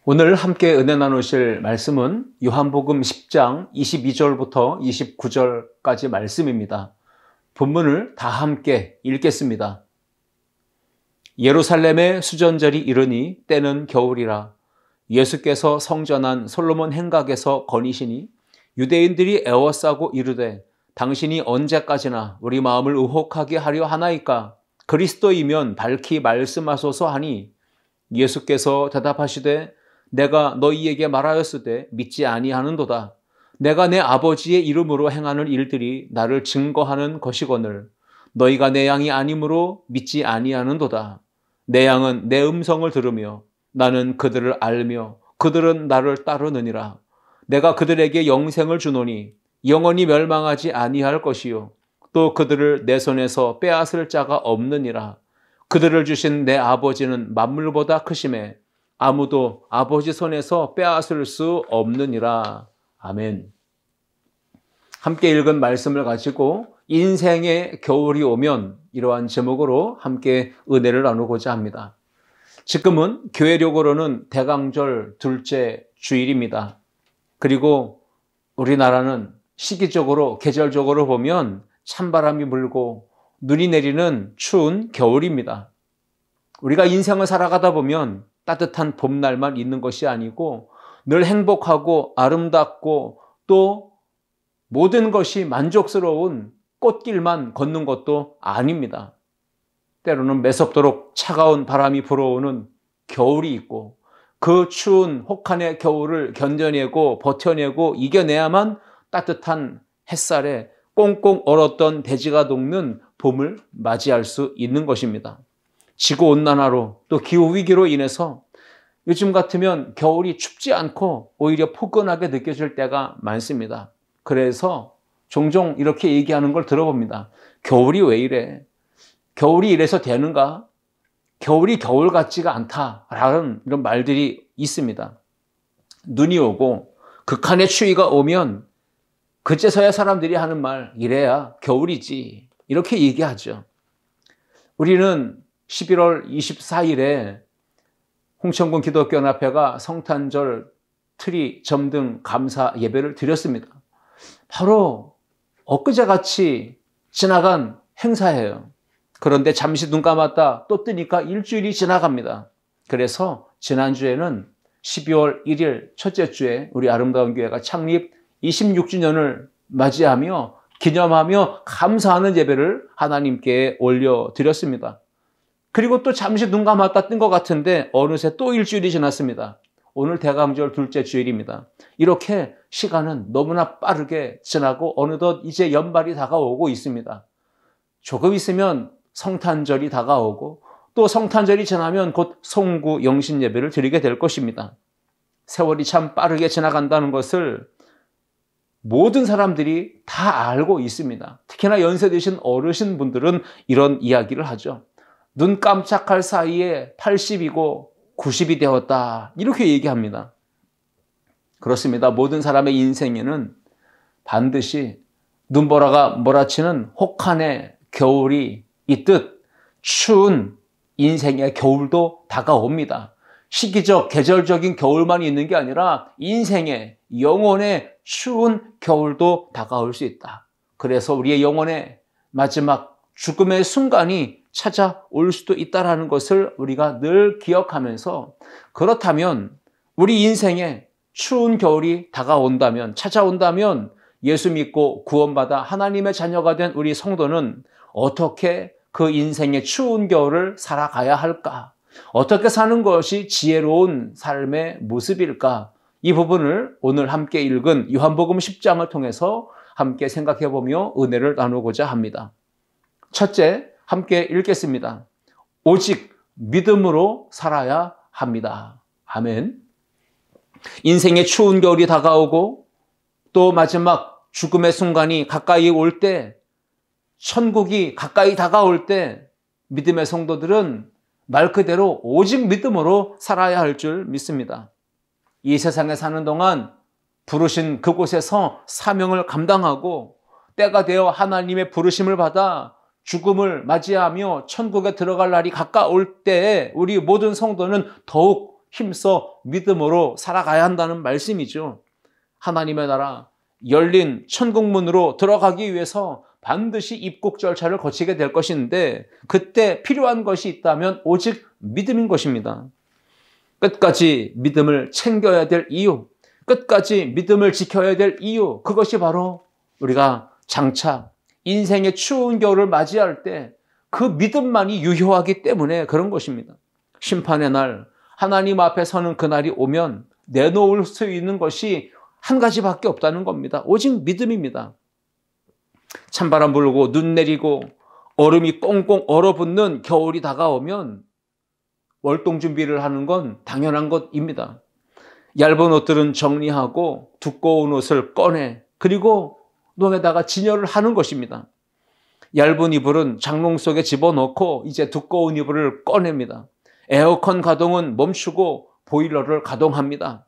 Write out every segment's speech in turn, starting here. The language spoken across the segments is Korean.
오늘 함께 은혜 나누실 말씀은 요한복음 10장 22절부터 29절까지 말씀입니다. 본문을 다 함께 읽겠습니다. 예루살렘의 수전절이 이르니 때는 겨울이라. 예수께서 성전한 솔로몬 행각에서 거니시니 유대인들이 애워싸고 이르되 당신이 언제까지나 우리 마음을 의혹하게 하려 하나이까? 그리스도이면 밝히 말씀하소서 하니 예수께서 대답하시되 내가 너희에게 말하였으되 믿지 아니하는도다. 내가 내 아버지의 이름으로 행하는 일들이 나를 증거하는 것이거늘 너희가 내 양이 아니므로 믿지 아니하는도다. 내 양은 내 음성을 들으며 나는 그들을 알며 그들은 나를 따르느니라. 내가 그들에게 영생을 주노니 영원히 멸망하지 아니할 것이요 또 그들을 내 손에서 빼앗을 자가 없느니라. 그들을 주신 내 아버지는 만물보다 크심에 아무도 아버지 손에서 빼앗을 수 없느니라. 아멘. 함께 읽은 말씀을 가지고 인생의 겨울이 오면 이러한 제목으로 함께 은혜를 나누고자 합니다. 지금은 교회력으로는 대강절 둘째 주일입니다. 그리고 우리나라는 시기적으로 계절적으로 보면 찬바람이 불고 눈이 내리는 추운 겨울입니다. 우리가 인생을 살아가다 보면 따뜻한 봄날만 있는 것이 아니고 늘 행복하고 아름답고 또 모든 것이 만족스러운 꽃길만 걷는 것도 아닙니다. 때로는 매섭도록 차가운 바람이 불어오는 겨울이 있고 그 추운 혹한의 겨울을 견뎌내고 버텨내고 이겨내야만 따뜻한 햇살에 꽁꽁 얼었던 대지가 녹는 봄을 맞이할 수 있는 것입니다. 지구온난화로 또 기후위기로 인해서 요즘 같으면 겨울이 춥지 않고 오히려 포근하게 느껴질 때가 많습니다. 그래서 종종 이렇게 얘기하는 걸 들어봅니다. 겨울이 왜 이래? 겨울이 이래서 되는가? 겨울이 겨울 같지가 않다라는 이런 말들이 있습니다. 눈이 오고 극한의 추위가 오면 그제서야 사람들이 하는 말, 이래야 겨울이지. 이렇게 얘기하죠. 우리는 11월 24일에 홍천군 기독교연합회가 성탄절 트리 점등 감사 예배를 드렸습니다. 바로 엊그제같이 지나간 행사예요. 그런데 잠시 눈 감았다 또 뜨니까 일주일이 지나갑니다. 그래서 지난주에는 12월 1일 첫째 주에 우리 아름다운 교회가 창립 26주년을 맞이하며 기념하며 감사하는 예배를 하나님께 올려드렸습니다. 그리고 또 잠시 눈 감았다 뜬 것 같은데 어느새 또 일주일이 지났습니다. 오늘 대강절 둘째 주일입니다. 이렇게 시간은 너무나 빠르게 지나고 어느덧 이제 연말이 다가오고 있습니다. 조금 있으면 성탄절이 다가오고 또 성탄절이 지나면 곧 송구 영신 예배를 드리게 될 것입니다. 세월이 참 빠르게 지나간다는 것을 모든 사람들이 다 알고 있습니다. 특히나 연세 드신 어르신분들은 이런 이야기를 하죠. 눈 깜짝할 사이에 80이고 90이 되었다. 이렇게 얘기합니다. 그렇습니다. 모든 사람의 인생에는 반드시 눈보라가 몰아치는 혹한의 겨울이 있듯 추운 인생의 겨울도 다가옵니다. 시기적, 계절적인 겨울만 있는 게 아니라 인생의 영혼의 추운 겨울도 다가올 수 있다. 그래서 우리의 영혼의 마지막 죽음의 순간이 찾아올 수도 있다는 것을 우리가 늘 기억하면서 그렇다면 우리 인생에 추운 겨울이 다가온다면 찾아온다면 예수 믿고 구원받아 하나님의 자녀가 된 우리 성도는 어떻게 그 인생의 추운 겨울을 살아가야 할까? 어떻게 사는 것이 지혜로운 삶의 모습일까? 이 부분을 오늘 함께 읽은 요한복음 10장을 통해서 함께 생각해보며 은혜를 나누고자 합니다. 첫째, 함께 읽겠습니다. 오직 믿음으로 살아야 합니다. 아멘. 인생의 추운 겨울이 다가오고 또 마지막 죽음의 순간이 가까이 올 때, 천국이 가까이 다가올 때 믿음의 성도들은 말 그대로 오직 믿음으로 살아야 할 줄 믿습니다. 이 세상에 사는 동안 부르신 그곳에서 사명을 감당하고 때가 되어 하나님의 부르심을 받아 죽음을 맞이하며 천국에 들어갈 날이 가까울 때에 우리 모든 성도는 더욱 힘써 믿음으로 살아가야 한다는 말씀이죠. 하나님의 나라, 열린 천국문으로 들어가기 위해서 반드시 입국 절차를 거치게 될 것인데 그때 필요한 것이 있다면 오직 믿음인 것입니다. 끝까지 믿음을 챙겨야 될 이유, 끝까지 믿음을 지켜야 될 이유, 그것이 바로 우리가 장차 인생의 추운 겨울을 맞이할 때 그 믿음만이 유효하기 때문에 그런 것입니다. 심판의 날, 하나님 앞에 서는 그날이 오면 내놓을 수 있는 것이 한 가지밖에 없다는 겁니다. 오직 믿음입니다. 찬바람 불고 눈 내리고 얼음이 꽁꽁 얼어붙는 겨울이 다가오면 월동 준비를 하는 건 당연한 것입니다. 얇은 옷들은 정리하고 두꺼운 옷을 꺼내 그리고 농에다가 진열을 하는 것입니다. 얇은 이불은 장롱 속에 집어넣고 이제 두꺼운 이불을 꺼냅니다. 에어컨 가동은 멈추고 보일러를 가동합니다.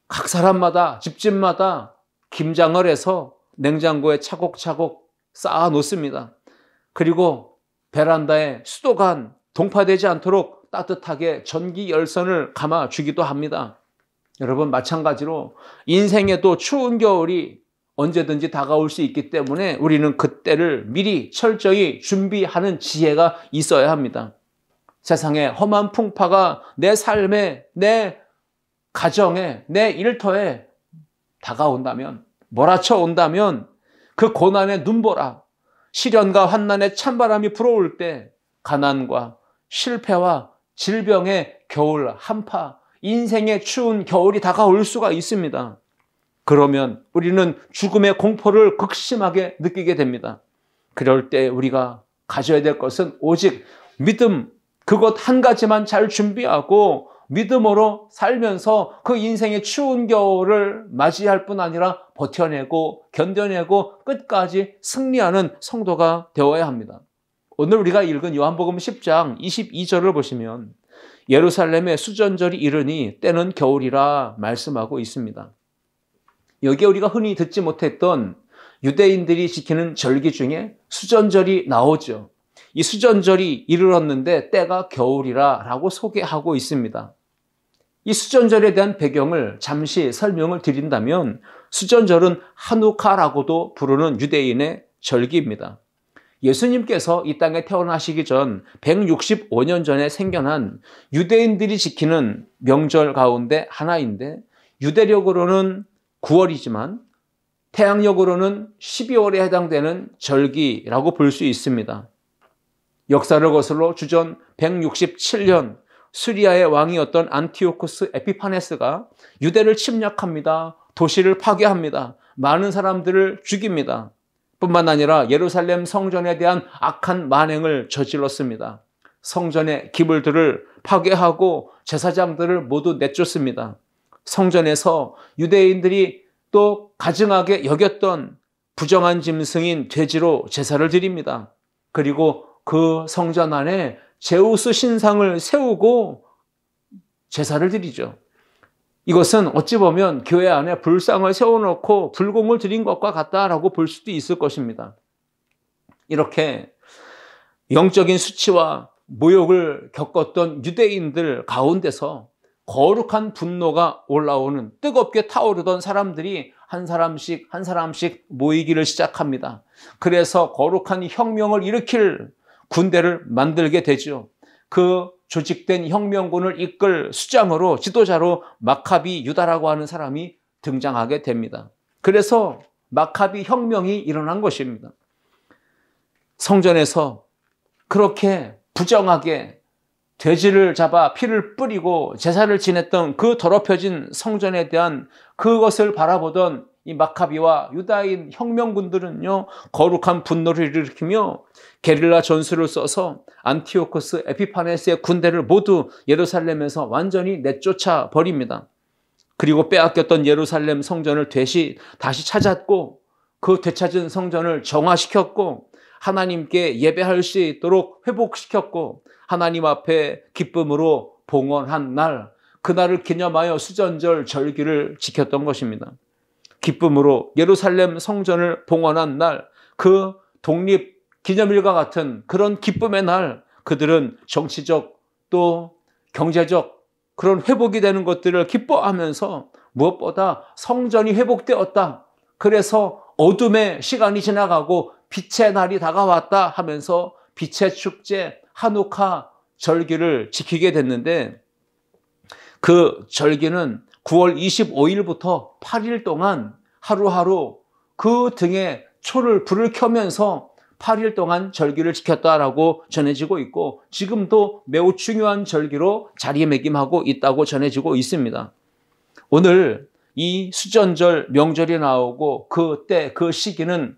각 사람마다 집집마다 김장을 해서 냉장고에 차곡차곡 쌓아 놓습니다. 그리고 베란다에 수도관 동파되지 않도록 따뜻하게 전기 열선을 감아 주기도 합니다. 여러분, 마찬가지로 인생에도 추운 겨울이 언제든지 다가올 수 있기 때문에 우리는 그때를 미리 철저히 준비하는 지혜가 있어야 합니다. 세상에 험한 풍파가 내 삶에, 내 가정에, 내 일터에 다가온다면, 몰아쳐 온다면 그 고난의 눈보라, 시련과 환난의 찬바람이 불어올 때 가난과 실패와 질병의 겨울 한파, 인생의 추운 겨울이 다가올 수가 있습니다. 그러면 우리는 죽음의 공포를 극심하게 느끼게 됩니다. 그럴 때 우리가 가져야 될 것은 오직 믿음, 그것 한 가지만 잘 준비하고 믿음으로 살면서 그 인생의 추운 겨울을 맞이할 뿐 아니라 버텨내고 견뎌내고 끝까지 승리하는 성도가 되어야 합니다. 오늘 우리가 읽은 요한복음 10장 22절을 보시면 예루살렘의 수전절이 이르니 때는 겨울이라 말씀하고 있습니다. 여기에 우리가 흔히 듣지 못했던 유대인들이 지키는 절기 중에 수전절이 나오죠. 이 수전절이 이르렀는데 때가 겨울이라 라고 소개하고 있습니다. 이 수전절에 대한 배경을 잠시 설명을 드린다면 수전절은 하누카라고도 부르는 유대인의 절기입니다. 예수님께서 이 땅에 태어나시기 전 165년 전에 생겨난 유대인들이 지키는 명절 가운데 하나인데 유대력으로는 9월이지만 태양력으로는 12월에 해당되는 절기라고 볼 수 있습니다. 역사를 거슬러 주전 167년 수리아의 왕이었던 안티오쿠스 에피파네스가 유대를 침략합니다. 도시를 파괴합니다. 많은 사람들을 죽입니다. 뿐만 아니라 예루살렘 성전에 대한 악한 만행을 저질렀습니다. 성전의 기물들을 파괴하고 제사장들을 모두 내쫓습니다. 성전에서 유대인들이 또 가증하게 여겼던 부정한 짐승인 돼지로 제사를 드립니다. 그리고 그 성전 안에 제우스 신상을 세우고 제사를 드리죠. 이것은 어찌 보면 교회 안에 불상을 세워놓고 불공을 드린 것과 같다라고 볼 수도 있을 것입니다. 이렇게 영적인 수치와 모욕을 겪었던 유대인들 가운데서 거룩한 분노가 올라오는 뜨겁게 타오르던 사람들이 한 사람씩 모이기를 시작합니다. 그래서 거룩한 혁명을 일으킬 군대를 만들게 되죠. 그 조직된 혁명군을 이끌 수장으로 지도자로 마카비 유다라고 하는 사람이 등장하게 됩니다. 그래서 마카비 혁명이 일어난 것입니다. 성전에서 그렇게 부정하게 돼지를 잡아 피를 뿌리고 제사를 지냈던 그 더럽혀진 성전에 대한 그것을 바라보던 이 마카비와 유다인 혁명군들은요, 거룩한 분노를 일으키며 게릴라 전술을 써서 안티오코스 에피파네스의 군대를 모두 예루살렘에서 완전히 내쫓아 버립니다. 그리고 빼앗겼던 예루살렘 성전을 다시 찾았고 그 되찾은 성전을 정화시켰고 하나님께 예배할 수 있도록 회복시켰고 하나님 앞에 기쁨으로 봉헌한 날, 그날을 기념하여 수전절 절기를 지켰던 것입니다. 기쁨으로 예루살렘 성전을 봉헌한 날, 그 독립 기념일과 같은 그런 기쁨의 날, 그들은 정치적 또 경제적 그런 회복이 되는 것들을 기뻐하면서 무엇보다 성전이 회복되었다. 그래서 어둠의 시간이 지나가고 빛의 날이 다가왔다 하면서 빛의 축제 하누카 절기를 지키게 됐는데, 그 절기는 9월 25일부터 8일 동안 하루하루 그 등에 불을 켜면서 8일 동안 절기를 지켰다라고 전해지고 있고, 지금도 매우 중요한 절기로 자리매김하고 있다고 전해지고 있습니다. 오늘 이 수전절 명절이 나오고 그때 그 시기는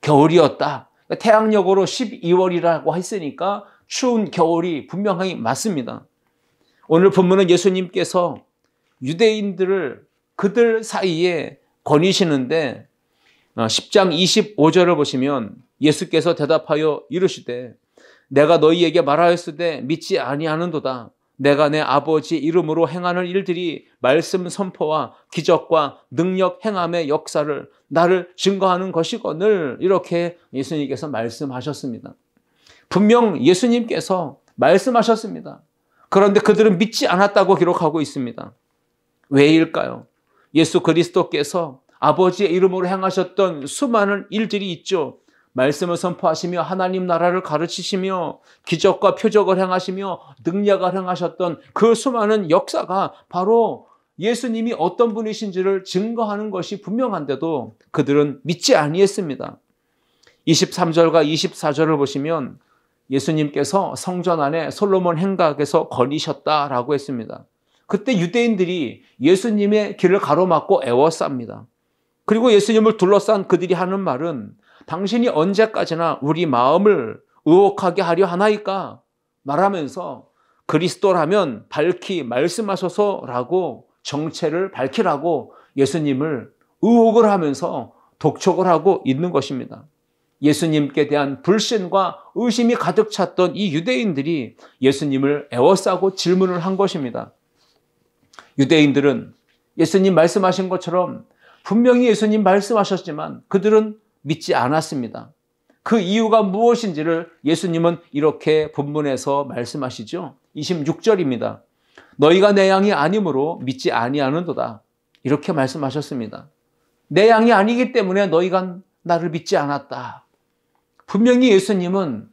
겨울이었다. 태양력으로 12월이라고 했으니까 추운 겨울이 분명히 맞습니다. 오늘 본문은 예수님께서 유대인들을 그들 사이에 거니시는데 10장 25절을 보시면 예수께서 대답하여 이르시되 내가 너희에게 말하였으되 믿지 아니하는도다. 내가 내 아버지 이름으로 행하는 일들이 말씀 선포와 기적과 능력 행함의 역사를 나를 증거하는 것이거늘. 이렇게 예수님께서 말씀하셨습니다. 분명 예수님께서 말씀하셨습니다. 그런데 그들은 믿지 않았다고 기록하고 있습니다. 왜일까요? 예수 그리스도께서 아버지의 이름으로 행하셨던 수많은 일들이 있죠. 말씀을 선포하시며 하나님 나라를 가르치시며 기적과 표적을 행하시며 능력을 행하셨던 그 수많은 역사가 바로 예수님이 어떤 분이신지를 증거하는 것이 분명한데도 그들은 믿지 아니했습니다. 23절과 24절을 보시면 예수님께서 성전 안에 솔로몬 행각에서 거니셨다라고 했습니다. 그때 유대인들이 예수님의 길을 가로막고 애워쌉니다. 그리고 예수님을 둘러싼 그들이 하는 말은 당신이 언제까지나 우리 마음을 의혹하게 하려 하나이까 말하면서 그리스도라면 밝히 말씀하소서라고 정체를 밝히라고 예수님을 의혹을 하면서 독촉을 하고 있는 것입니다. 예수님께 대한 불신과 의심이 가득 찼던 이 유대인들이 예수님을 애워싸고 질문을 한 것입니다. 유대인들은 예수님 말씀하신 것처럼 분명히 예수님 말씀하셨지만 그들은 믿지 않았습니다. 그 이유가 무엇인지를 예수님은 이렇게 본문에서 말씀하시죠. 26절입니다. 너희가 내 양이 아니므로 믿지 아니하는도다. 이렇게 말씀하셨습니다. 내 양이 아니기 때문에 너희가 나를 믿지 않았다. 분명히 예수님은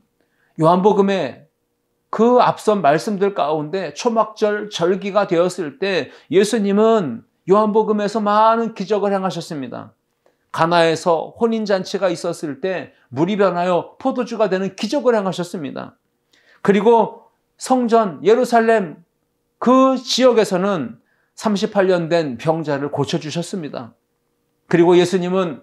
요한복음에 그 앞선 말씀들 가운데 초막절 절기가 되었을 때 예수님은 요한복음에서 많은 기적을 행하셨습니다. 가나에서 혼인잔치가 있었을 때 물이 변하여 포도주가 되는 기적을 행하셨습니다. 그리고 성전 예루살렘 그 지역에서는 38년 된 병자를 고쳐주셨습니다. 그리고 예수님은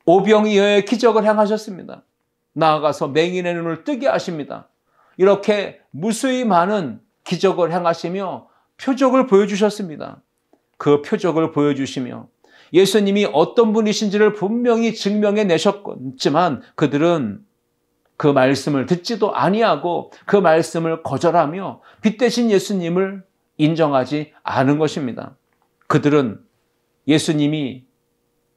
오병이어의 기적을 행하셨습니다. 나아가서 맹인의 눈을 뜨게 하십니다. 이렇게 무수히 많은 기적을 행하시며 표적을 보여주셨습니다. 그 표적을 보여주시며 예수님이 어떤 분이신지를 분명히 증명해 내셨지만 그들은 그 말씀을 듣지도 아니하고 그 말씀을 거절하며 빛 대신 예수님을 인정하지 않은 것입니다. 그들은 예수님이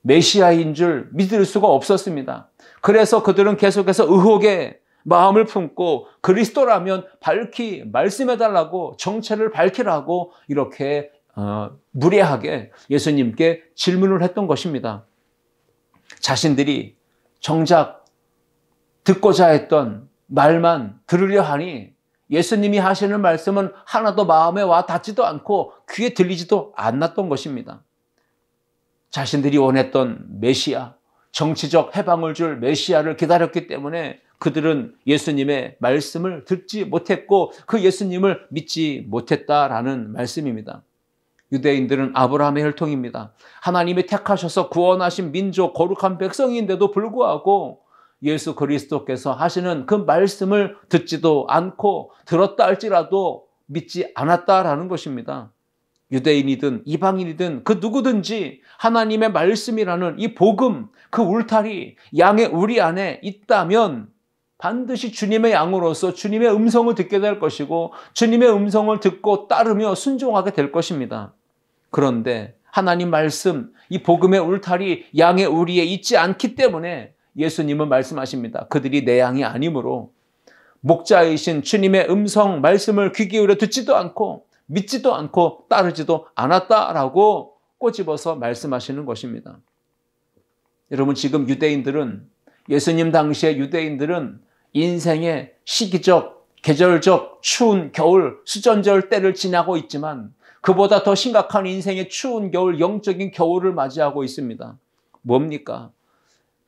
메시아인 줄 믿을 수가 없었습니다. 그래서 그들은 계속해서 의혹에 마음을 품고 그리스도라면 밝히 말씀해달라고 정체를 밝히라고 이렇게 무례하게 예수님께 질문을 했던 것입니다. 자신들이 정작 듣고자 했던 말만 들으려 하니 예수님이 하시는 말씀은 하나도 마음에 와 닿지도 않고 귀에 들리지도 않았던 것입니다. 자신들이 원했던 메시아, 정치적 해방을 줄 메시아를 기다렸기 때문에 그들은 예수님의 말씀을 듣지 못했고 그 예수님을 믿지 못했다라는 말씀입니다. 유대인들은 아브라함의 혈통입니다. 하나님이 택하셔서 구원하신 민족, 거룩한 백성인데도 불구하고 예수 그리스도께서 하시는 그 말씀을 듣지도 않고 들었다 할지라도 믿지 않았다라는 것입니다. 유대인이든 이방인이든 그 누구든지 하나님의 말씀이라는 이 복음, 그 울타리, 양의 우리 안에 있다면 반드시 주님의 양으로서 주님의 음성을 듣게 될 것이고 주님의 음성을 듣고 따르며 순종하게 될 것입니다. 그런데 하나님 말씀, 이 복음의 울타리, 양의 우리에 있지 않기 때문에 예수님은 말씀하십니다. 그들이 내 양이 아니므로 목자이신 주님의 음성, 말씀을 귀 기울여 듣지도 않고 믿지도 않고 따르지도 않았다라고 꼬집어서 말씀하시는 것입니다. 여러분, 지금 유대인들은, 예수님 당시의 유대인들은 인생의 시기적, 계절적 추운 겨울, 수전절 때를 지나고 있지만 그보다 더 심각한 인생의 추운 겨울, 영적인 겨울을 맞이하고 있습니다. 뭡니까?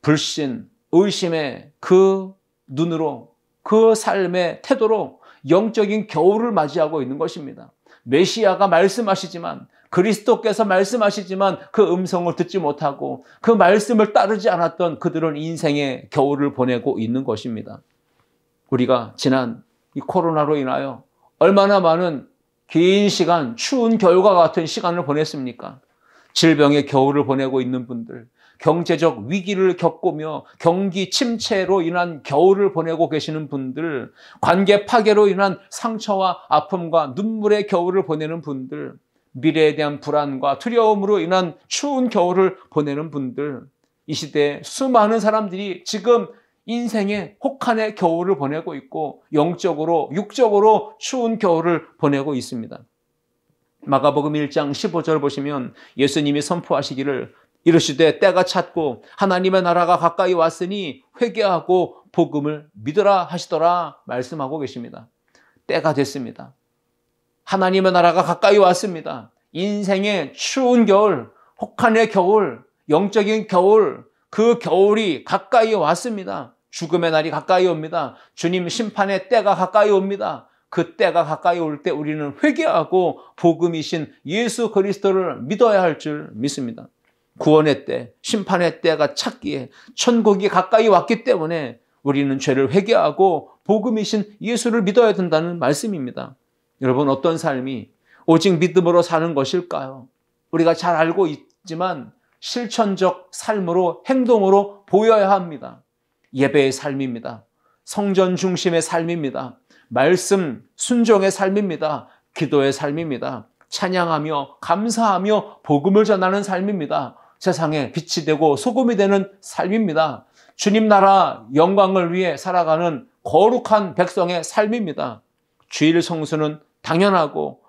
불신, 의심의 그 눈으로, 그 삶의 태도로 영적인 겨울을 맞이하고 있는 것입니다. 메시아가 말씀하시지만, 그리스도께서 말씀하시지만 그 음성을 듣지 못하고 그 말씀을 따르지 않았던 그들은 인생의 겨울을 보내고 있는 것입니다. 우리가 지난 이 코로나로 인하여 얼마나 많은 긴 시간, 추운 겨울과 같은 시간을 보냈습니까? 질병의 겨울을 보내고 있는 분들, 경제적 위기를 겪으며 경기 침체로 인한 겨울을 보내고 계시는 분들, 관계 파괴로 인한 상처와 아픔과 눈물의 겨울을 보내는 분들, 미래에 대한 불안과 두려움으로 인한 추운 겨울을 보내는 분들, 이 시대에 수많은 사람들이 지금 인생의 혹한의 겨울을 보내고 있고 영적으로, 육적으로 추운 겨울을 보내고 있습니다. 마가복음 1장 15절 보시면 예수님이 선포하시기를 이르시되 때가 찼고 하나님의 나라가 가까이 왔으니 회개하고 복음을 믿으라 하시더라 말씀하고 계십니다. 때가 됐습니다. 하나님의 나라가 가까이 왔습니다. 인생의 추운 겨울, 혹한의 겨울, 영적인 겨울, 그 겨울이 가까이 왔습니다. 죽음의 날이 가까이 옵니다. 주님 심판의 때가 가까이 옵니다. 그 때가 가까이 올 때 우리는 회개하고 복음이신 예수 그리스도를 믿어야 할 줄 믿습니다. 구원의 때, 심판의 때가 찼기에 천국이 가까이 왔기 때문에 우리는 죄를 회개하고 복음이신 예수를 믿어야 된다는 말씀입니다. 여러분, 어떤 삶이 오직 믿음으로 사는 것일까요? 우리가 잘 알고 있지만 실천적 삶으로, 행동으로 보여야 합니다. 예배의 삶입니다. 성전 중심의 삶입니다. 말씀 순종의 삶입니다. 기도의 삶입니다. 찬양하며 감사하며 복음을 전하는 삶입니다. 세상에 빛이 되고 소금이 되는 삶입니다. 주님 나라 영광을 위해 살아가는 거룩한 백성의 삶입니다. 주일 성수는 당연하고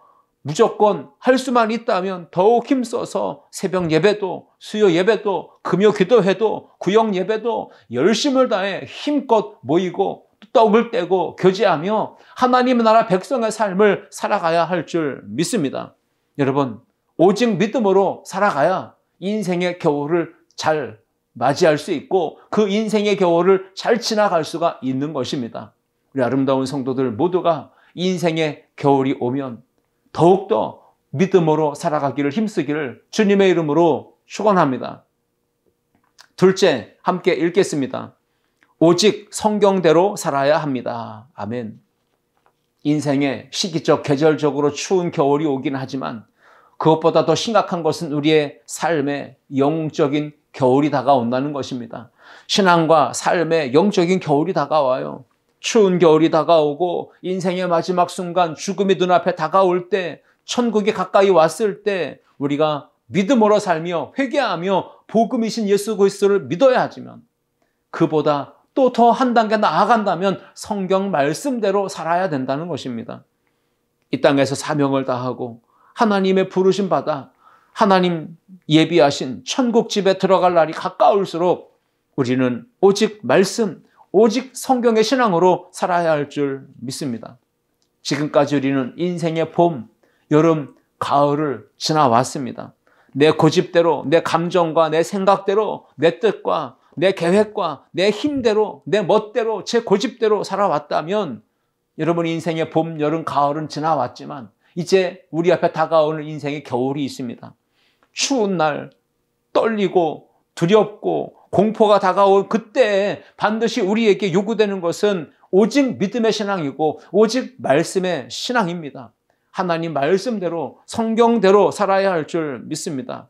무조건 할 수만 있다면 더욱 힘써서 새벽 예배도, 수요 예배도, 금요 기도회도, 구역 예배도 열심을 다해 힘껏 모이고 떡을 떼고 교제하며 하나님의 나라 백성의 삶을 살아가야 할 줄 믿습니다. 여러분, 오직 믿음으로 살아가야 인생의 겨울을 잘 맞이할 수 있고 그 인생의 겨울을 잘 지나갈 수가 있는 것입니다. 우리 아름다운 성도들 모두가 인생의 겨울이 오면 더욱더 믿음으로 살아가기를 힘쓰기를 주님의 이름으로 축원합니다. 둘째, 함께 읽겠습니다. 오직 성경대로 살아야 합니다. 아멘. 인생의 시기적, 계절적으로 추운 겨울이 오긴 하지만 그것보다 더 심각한 것은 우리의 삶의 영적인 겨울이 다가온다는 것입니다. 신앙과 삶의 영적인 겨울이 다가와요. 추운 겨울이 다가오고 인생의 마지막 순간 죽음이 눈앞에 다가올 때, 천국이 가까이 왔을 때 우리가 믿음으로 살며 회개하며 복음이신 예수 그리스도를 믿어야 하지만 그보다 또 더 한 단계 나아간다면 성경 말씀대로 살아야 된다는 것입니다. 이 땅에서 사명을 다하고 하나님의 부르심 받아 하나님 예비하신 천국 집에 들어갈 날이 가까울수록 우리는 오직 말씀, 오직 성경의 신앙으로 살아야 할 줄 믿습니다. 지금까지 우리는 인생의 봄, 여름, 가을을 지나왔습니다. 내 고집대로, 내 감정과 내 생각대로, 내 뜻과 내 계획과 내 힘대로, 내 멋대로, 제 고집대로 살아왔다면 여러분 인생의 봄, 여름, 가을은 지나왔지만 이제 우리 앞에 다가오는 인생의 겨울이 있습니다. 추운 날, 떨리고 두렵고 공포가 다가올 그때에 반드시 우리에게 요구되는 것은 오직 믿음의 신앙이고 오직 말씀의 신앙입니다. 하나님 말씀대로 성경대로 살아야 할 줄 믿습니다.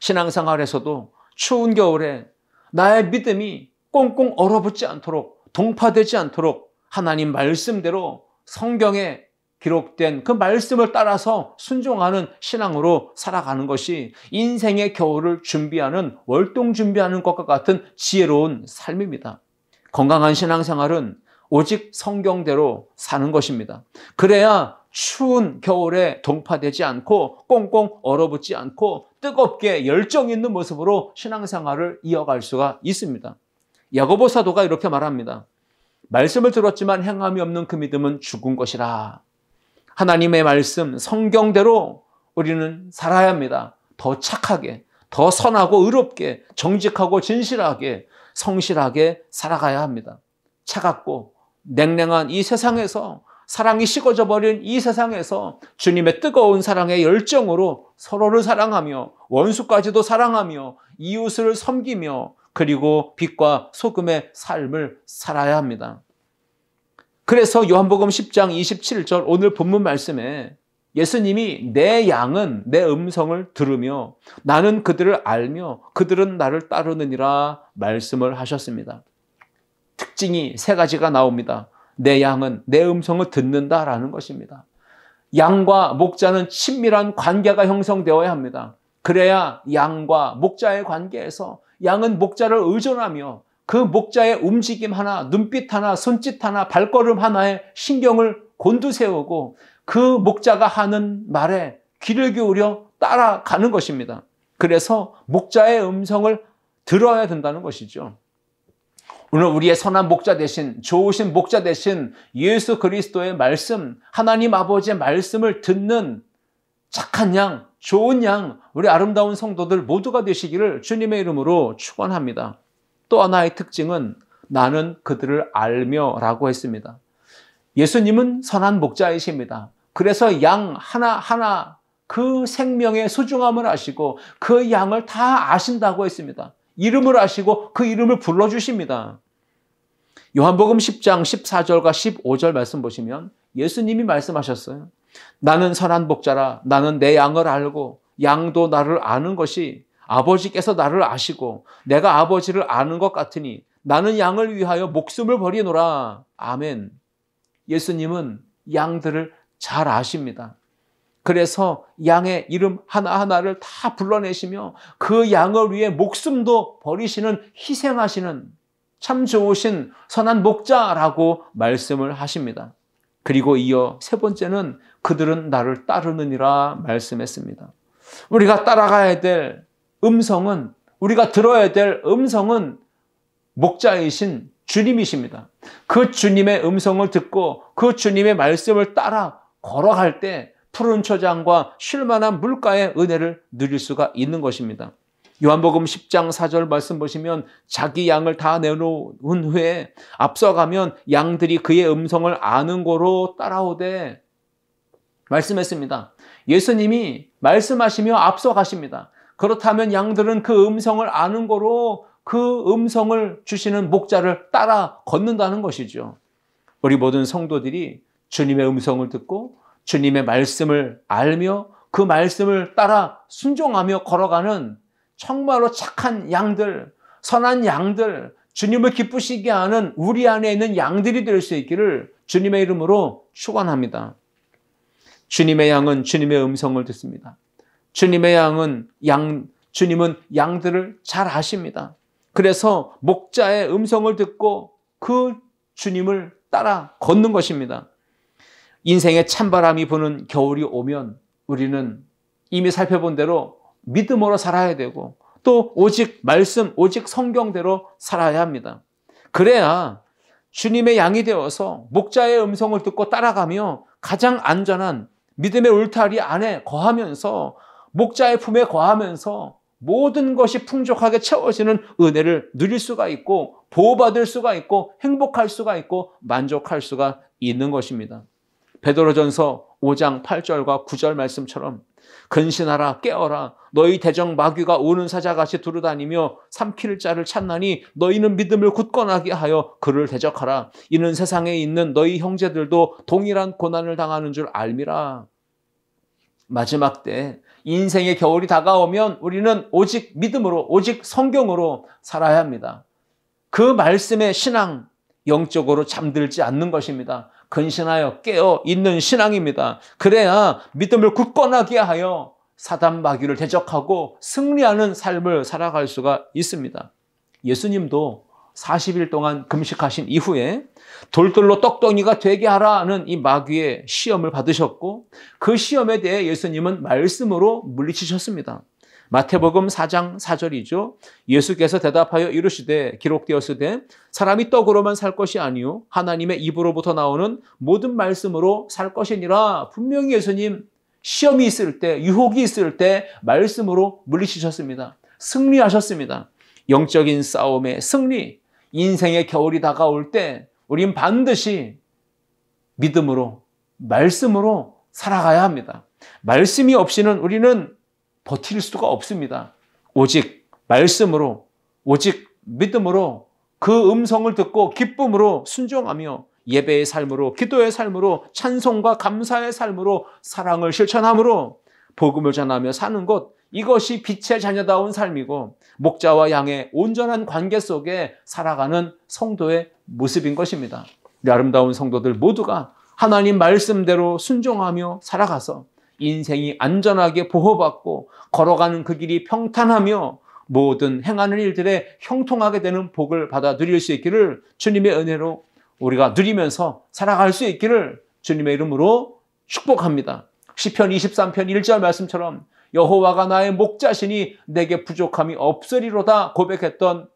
신앙생활에서도 추운 겨울에 나의 믿음이 꽁꽁 얼어붙지 않도록, 동파되지 않도록 하나님 말씀대로 성경에 기록된 그 말씀을 따라서 순종하는 신앙으로 살아가는 것이 인생의 겨울을 준비하는, 월동 준비하는 것과 같은 지혜로운 삶입니다. 건강한 신앙생활은 오직 성경대로 사는 것입니다. 그래야 추운 겨울에 동파되지 않고 꽁꽁 얼어붙지 않고 뜨겁게 열정 있는 모습으로 신앙생활을 이어갈 수가 있습니다. 야고보 사도가 이렇게 말합니다. 말씀을 들었지만 행함이 없는 그 믿음은 죽은 것이라. 하나님의 말씀, 성경대로 우리는 살아야 합니다. 더 착하게, 더 선하고 의롭게, 정직하고 진실하게, 성실하게 살아가야 합니다. 차갑고 냉랭한 이 세상에서, 사랑이 식어져 버린 이 세상에서 주님의 뜨거운 사랑의 열정으로 서로를 사랑하며 원수까지도 사랑하며 이웃을 섬기며 그리고 빛과 소금의 삶을 살아야 합니다. 그래서 요한복음 10장 27절 오늘 본문 말씀에 예수님이 내 양은 내 음성을 들으며 나는 그들을 알며 그들은 나를 따르느니라 말씀을 하셨습니다. 특징이 세 가지가 나옵니다. 내 양은 내 음성을 듣는다라는 것입니다. 양과 목자는 친밀한 관계가 형성되어야 합니다. 그래야 양과 목자의 관계에서 양은 목자를 의존하며 그 목자의 움직임 하나, 눈빛 하나, 손짓 하나, 발걸음 하나에 신경을 곤두세우고 그 목자가 하는 말에 귀를 기울여 따라가는 것입니다. 그래서 목자의 음성을 들어야 된다는 것이죠. 오늘 우리의 선한 목자 대신, 좋으신 목자 대신 예수 그리스도의 말씀, 하나님 아버지의 말씀을 듣는 착한 양, 좋은 양, 우리 아름다운 성도들 모두가 되시기를 주님의 이름으로 축원합니다. 또 하나의 특징은 나는 그들을 알며 라고 했습니다. 예수님은 선한 목자이십니다. 그래서 양 하나하나 그 생명의 소중함을 아시고 그 양을 다 아신다고 했습니다. 이름을 아시고 그 이름을 불러주십니다. 요한복음 10장 14절과 15절 말씀 보시면 예수님이 말씀하셨어요. 나는 선한 목자라. 나는 내 양을 알고 양도 나를 아는 것이 아버지께서 나를 아시고 내가 아버지를 아는 것 같으니 나는 양을 위하여 목숨을 버리노라. 아멘. 예수님은 양들을 잘 아십니다. 그래서 양의 이름 하나하나를 다 불러내시며 그 양을 위해 목숨도 버리시는, 희생하시는 참 좋으신 선한 목자라고 말씀을 하십니다. 그리고 이어 세 번째는 그들은 나를 따르느니라 말씀했습니다. 우리가 따라가야 될 음성은, 우리가 들어야 될 음성은 목자이신 주님이십니다. 그 주님의 음성을 듣고 그 주님의 말씀을 따라 걸어갈 때 푸른 초장과 쉴만한 물가의 은혜를 누릴 수가 있는 것입니다. 요한복음 10장 4절 말씀 보시면 자기 양을 다 내놓은 후에 앞서가면 양들이 그의 음성을 아는 고로 따라오되 말씀했습니다. 예수님이 말씀하시며 앞서가십니다. 그렇다면 양들은 그 음성을 아는 고로 그 음성을 주시는 목자를 따라 걷는다는 것이죠. 우리 모든 성도들이 주님의 음성을 듣고 주님의 말씀을 알며 그 말씀을 따라 순종하며 걸어가는 정말로 착한 양들, 선한 양들, 주님을 기쁘시게 하는 우리 안에 있는 양들이 될 수 있기를 주님의 이름으로 축원합니다. 주님의 양은 주님의 음성을 듣습니다. 주님의 주님은 양들을 잘 아십니다. 그래서 목자의 음성을 듣고 그 주님을 따라 걷는 것입니다. 인생에 찬바람이 부는 겨울이 오면 우리는 이미 살펴본 대로 믿음으로 살아야 되고 또 오직 말씀, 오직 성경대로 살아야 합니다. 그래야 주님의 양이 되어서 목자의 음성을 듣고 따라가며 가장 안전한 믿음의 울타리 안에 거하면서 목자의 품에 거하면서 모든 것이 풍족하게 채워지는 은혜를 누릴 수가 있고 보호받을 수가 있고 행복할 수가 있고 만족할 수가 있는 것입니다. 베드로전서 5장 8절과 9절 말씀처럼 근신하라 깨어라 너희 대적 마귀가 오는 사자같이 두루다니며 삼킬 자를 찾나니 너희는 믿음을 굳건하게 하여 그를 대적하라. 이는 세상에 있는 너희 형제들도 동일한 고난을 당하는 줄 알미라. 마지막 때 인생의 겨울이 다가오면 우리는 오직 믿음으로 오직 성경으로 살아야 합니다. 그 말씀의 신앙, 영적으로 잠들지 않는 것입니다. 근신하여 깨어 있는 신앙입니다. 그래야 믿음을 굳건하게 하여 사단 마귀를 대적하고 승리하는 삶을 살아갈 수가 있습니다. 예수님도 40일 동안 금식하신 이후에 돌들로 떡덩이가 되게 하라는 이 마귀의 시험을 받으셨고 그 시험에 대해 예수님은 말씀으로 물리치셨습니다. 마태복음 4장 4절이죠. 예수께서 대답하여 이르시되 기록되었으되 사람이 떡으로만 살 것이 아니요 하나님의 입으로부터 나오는 모든 말씀으로 살 것이니라. 분명히 예수님 시험이 있을 때, 유혹이 있을 때 말씀으로 물리치셨습니다. 승리하셨습니다. 영적인 싸움의 승리, 인생의 겨울이 다가올 때 우린 반드시 믿음으로, 말씀으로 살아가야 합니다. 말씀이 없이는 우리는 버틸 수가 없습니다. 오직 말씀으로, 오직 믿음으로 그 음성을 듣고 기쁨으로 순종하며 예배의 삶으로, 기도의 삶으로, 찬송과 감사의 삶으로 사랑을 실천함으로 복음을 전하며 사는 것, 이것이 빛의 자녀다운 삶이고 목자와 양의 온전한 관계 속에 살아가는 성도의 모습인 것입니다. 우리 아름다운 성도들 모두가 하나님 말씀대로 순종하며 살아가서 인생이 안전하게 보호받고 걸어가는 그 길이 평탄하며 모든 행하는 일들에 형통하게 되는 복을 받아 누릴 수 있기를 주님의 은혜로 우리가 누리면서 살아갈 수 있기를 주님의 이름으로 축복합니다. 시편 23편 1절 말씀처럼 여호와가 나의 목자시니 내게 부족함이 없으리로다 고백했던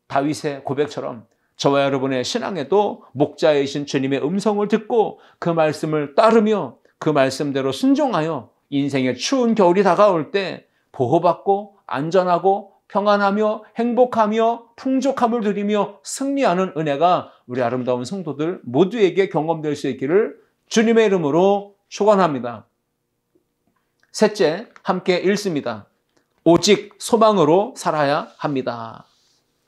다윗의 고백처럼 저와 여러분의 신앙에도 목자이신 주님의 음성을 듣고 그 말씀을 따르며 그 말씀대로 순종하여 인생의 추운 겨울이 다가올 때 보호받고 안전하고 평안하며 행복하며 풍족함을 누리며 승리하는 은혜가 우리 아름다운 성도들 모두에게 경험될 수 있기를 주님의 이름으로 축원합니다. 셋째, 함께 읽습니다. 오직 소망으로 살아야 합니다.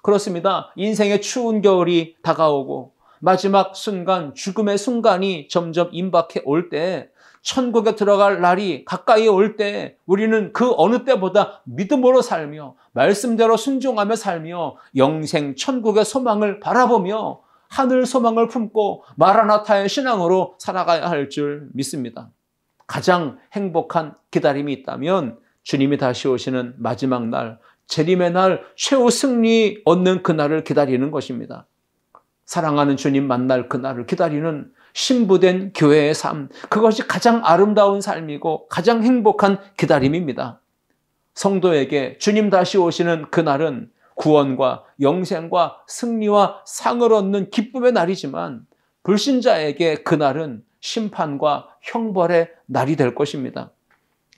그렇습니다. 인생의 추운 겨울이 다가오고 마지막 순간, 죽음의 순간이 점점 임박해 올 때, 천국에 들어갈 날이 가까이 올 때 우리는 그 어느 때보다 믿음으로 살며 말씀대로 순종하며 살며 영생 천국의 소망을 바라보며 하늘 소망을 품고 마라나타의 신앙으로 살아가야 할 줄 믿습니다. 가장 행복한 기다림이 있다면 주님이 다시 오시는 마지막 날, 재림의 날, 최후 승리 얻는 그날을 기다리는 것입니다. 사랑하는 주님 만날 그날을 기다리는 신부된 교회의 삶, 그것이 가장 아름다운 삶이고 가장 행복한 기다림입니다. 성도에게 주님 다시 오시는 그날은 구원과 영생과 승리와 상을 얻는 기쁨의 날이지만 불신자에게 그날은 심판과 형벌의 날이 될 것입니다.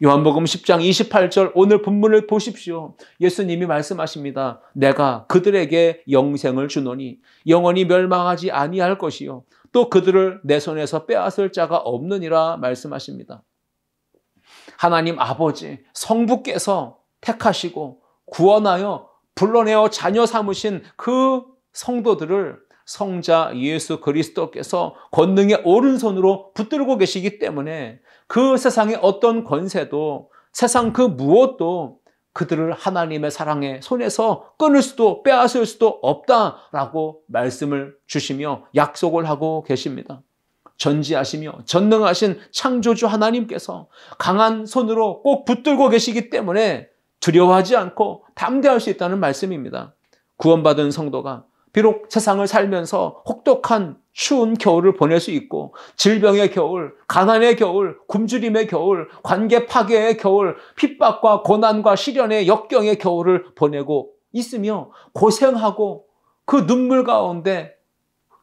요한복음 10장 28절 오늘 본문을 보십시오. 예수님이 말씀하십니다. 내가 그들에게 영생을 주노니 영원히 멸망하지 아니할 것이요 또 그들을 내 손에서 빼앗을 자가 없느니라 말씀하십니다. 하나님 아버지 성부께서 택하시고 구원하여 불러내어 자녀 삼으신 그 성도들을 성자 예수 그리스도께서 권능의 오른손으로 붙들고 계시기 때문에 그 세상의 어떤 권세도 세상 그 무엇도 그들을 하나님의 사랑의 손에서 끊을 수도 빼앗을 수도 없다라고 말씀을 주시며 약속을 하고 계십니다. 전지하시며 전능하신 창조주 하나님께서 강한 손으로 꼭 붙들고 계시기 때문에 두려워하지 않고 담대할 수 있다는 말씀입니다. 구원받은 성도가 비록 세상을 살면서 혹독한 추운 겨울을 보낼 수 있고 질병의 겨울, 가난의 겨울, 굶주림의 겨울, 관계 파괴의 겨울, 핍박과 고난과 시련의 역경의 겨울을 보내고 있으며 고생하고 그 눈물 가운데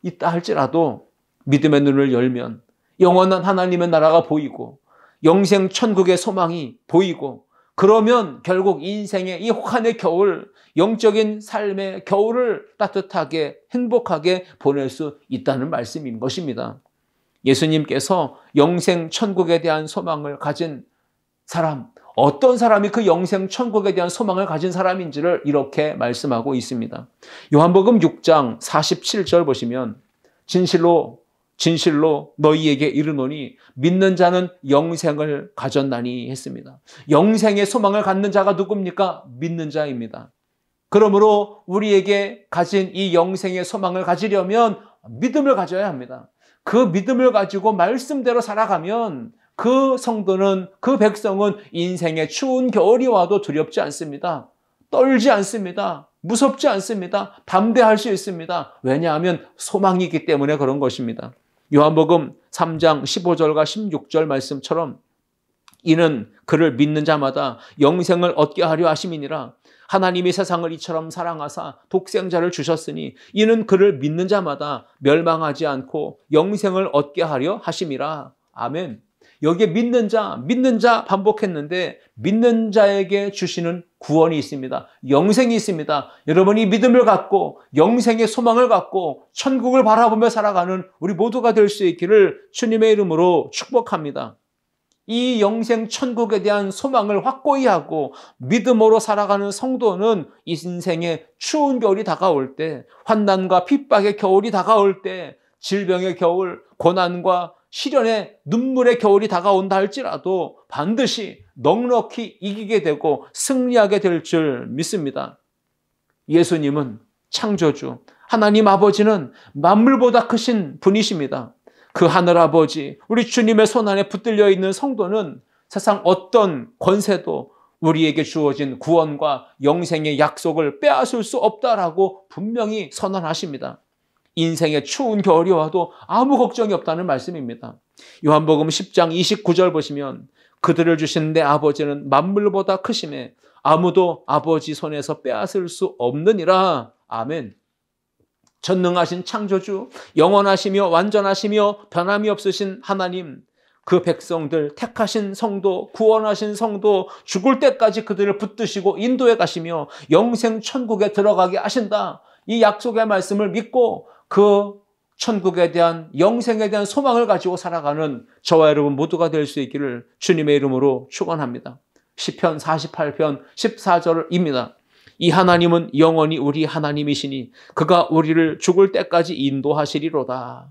있다 할지라도 믿음의 눈을 열면 영원한 하나님의 나라가 보이고 영생 천국의 소망이 보이고 그러면 결국 인생의 이 혹한의 겨울, 영적인 삶의 겨울을 따뜻하게 행복하게 보낼 수 있다는 말씀인 것입니다. 예수님께서 영생 천국에 대한 소망을 가진 사람, 어떤 사람이 그 영생 천국에 대한 소망을 가진 사람인지를 이렇게 말씀하고 있습니다. 요한복음 6장 47절 보시면 진실로 너희에게 이르노니 믿는 자는 영생을 가졌나니 했습니다. 영생의 소망을 갖는 자가 누굽니까? 믿는 자입니다. 그러므로 우리에게 가진 이 영생의 소망을 가지려면 믿음을 가져야 합니다. 그 믿음을 가지고 말씀대로 살아가면 그 성도는, 그 백성은 인생의 추운 겨울이 와도 두렵지 않습니다. 떨지 않습니다. 무섭지 않습니다. 담대할 수 있습니다. 왜냐하면 소망이 있기 때문에 그런 것입니다. 요한복음 3장 15절과 16절 말씀처럼 이는 그를 믿는 자마다 영생을 얻게 하려 하심이니라. 하나님이 세상을 이처럼 사랑하사 독생자를 주셨으니 이는 그를 믿는 자마다 멸망하지 않고 영생을 얻게 하려 하심이라. 아멘. 여기에 믿는 자 반복했는데 믿는 자에게 주시는 구원이 있습니다. 영생이 있습니다. 여러분이 믿음을 갖고 영생의 소망을 갖고 천국을 바라보며 살아가는 우리 모두가 될 수 있기를 주님의 이름으로 축복합니다. 이 영생 천국에 대한 소망을 확고히 하고 믿음으로 살아가는 성도는 인생의 추운 겨울이 다가올 때, 환난과 핍박의 겨울이 다가올 때, 질병의 겨울, 고난과 시련의 눈물의 겨울이 다가온다 할지라도 반드시 넉넉히 이기게 되고 승리하게 될 줄 믿습니다. 예수님은 창조주, 하나님 아버지는 만물보다 크신 분이십니다. 그 하늘아버지, 우리 주님의 손안에 붙들려 있는 성도는 세상 어떤 권세도 우리에게 주어진 구원과 영생의 약속을 빼앗을 수 없다라고 분명히 선언하십니다. 인생의 추운 겨울이 와도 아무 걱정이 없다는 말씀입니다. 요한복음 10장 29절 보시면 그들을 주신 내 아버지는 만물보다 크심에 아무도 아버지 손에서 빼앗을 수 없느니라. 아멘. 전능하신 창조주, 영원하시며 완전하시며 변함이 없으신 하나님, 그 백성들, 택하신 성도, 구원하신 성도, 죽을 때까지 그들을 붙드시고 인도해 가시며 영생 천국에 들어가게 하신다. 이 약속의 말씀을 믿고 그 천국에 대한 영생에 대한 소망을 가지고 살아가는 저와 여러분 모두가 될 수 있기를 주님의 이름으로 축원합니다. 시편 48편 14절입니다. 이 하나님은 영원히 우리 하나님이시니 그가 우리를 죽을 때까지 인도하시리로다.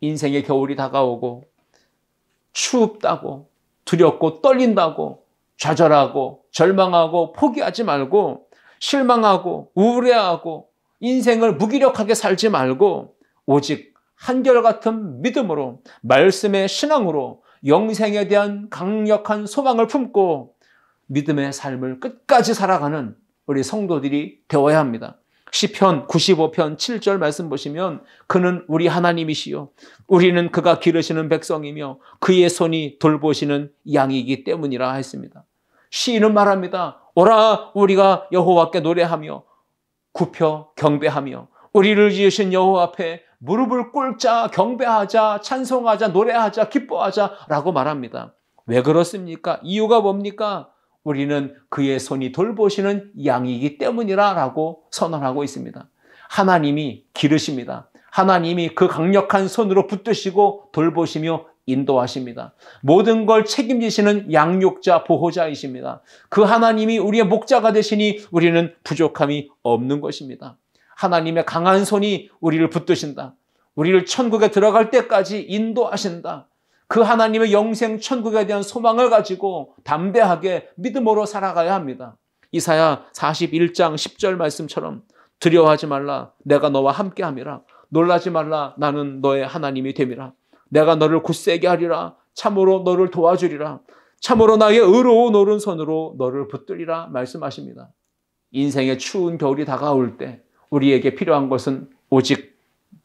인생의 겨울이 다가오고 춥다고 두렵고 떨린다고 좌절하고 절망하고 포기하지 말고 실망하고 우울해하고 인생을 무기력하게 살지 말고 오직 한결같은 믿음으로 말씀의 신앙으로 영생에 대한 강력한 소망을 품고 믿음의 삶을 끝까지 살아가는 우리 성도들이 되어야 합니다. 시편 95편 7절 말씀 보시면 그는 우리 하나님이시요 우리는 그가 기르시는 백성이며 그의 손이 돌보시는 양이기 때문이라 했습니다. 시인은 말합니다. 오라 우리가 여호와께 노래하며 굽혀 경배하며 우리를 지으신 여호와 앞에 무릎을 꿇자 경배하자 찬송하자 노래하자 기뻐하자라고 말합니다. 왜 그렇습니까? 이유가 뭡니까? 우리는 그의 손이 돌보시는 양이기 때문이라 라고 선언하고 있습니다. 하나님이 기르십니다. 하나님이 그 강력한 손으로 붙드시고 돌보시며 인도하십니다. 모든 걸 책임지시는 양육자, 보호자이십니다. 그 하나님이 우리의 목자가 되시니 우리는 부족함이 없는 것입니다. 하나님의 강한 손이 우리를 붙드신다. 우리를 천국에 들어갈 때까지 인도하신다. 그 하나님의 영생 천국에 대한 소망을 가지고 담대하게 믿음으로 살아가야 합니다. 이사야 41장 10절 말씀처럼 두려워하지 말라 내가 너와 함께함이라 놀라지 말라 나는 너의 하나님이 됨이라 내가 너를 굳세게 하리라 참으로 너를 도와주리라 참으로 나의 의로운 오른손으로 너를 붙들리라 말씀하십니다. 인생의 추운 겨울이 다가올 때 우리에게 필요한 것은 오직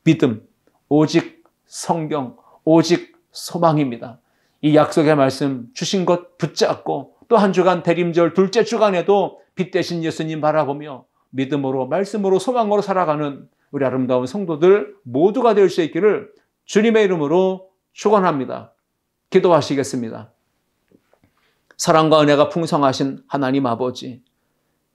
믿음, 오직 성경, 오직 소망입니다. 이 약속의 말씀 주신 것 붙잡고 또 한 주간 대림절 둘째 주간에도 빛 대신 예수님 바라보며 믿음으로 말씀으로 소망으로 살아가는 우리 아름다운 성도들 모두가 될 수 있기를 주님의 이름으로 축원합니다. 기도하시겠습니다. 사랑과 은혜가 풍성하신 하나님 아버지,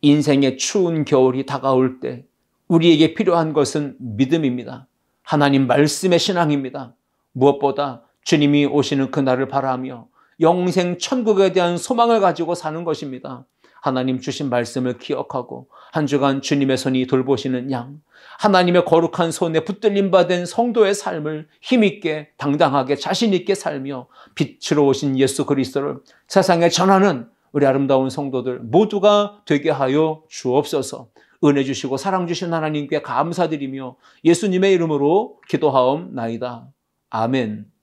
인생의 추운 겨울이 다가올 때 우리에게 필요한 것은 믿음입니다. 하나님 말씀의 신앙입니다. 무엇보다 주님이 오시는 그날을 바라며 영생 천국에 대한 소망을 가지고 사는 것입니다. 하나님 주신 말씀을 기억하고 한 주간 주님의 손이 돌보시는 양, 하나님의 거룩한 손에 붙들림 받은 성도의 삶을 힘있게 당당하게 자신 있게 살며 빛으로 오신 예수 그리스도를 세상에 전하는 우리 아름다운 성도들 모두가 되게 하여 주옵소서. 은혜 주시고 사랑 주신 하나님께 감사드리며 예수님의 이름으로 기도하옵나이다. 아멘.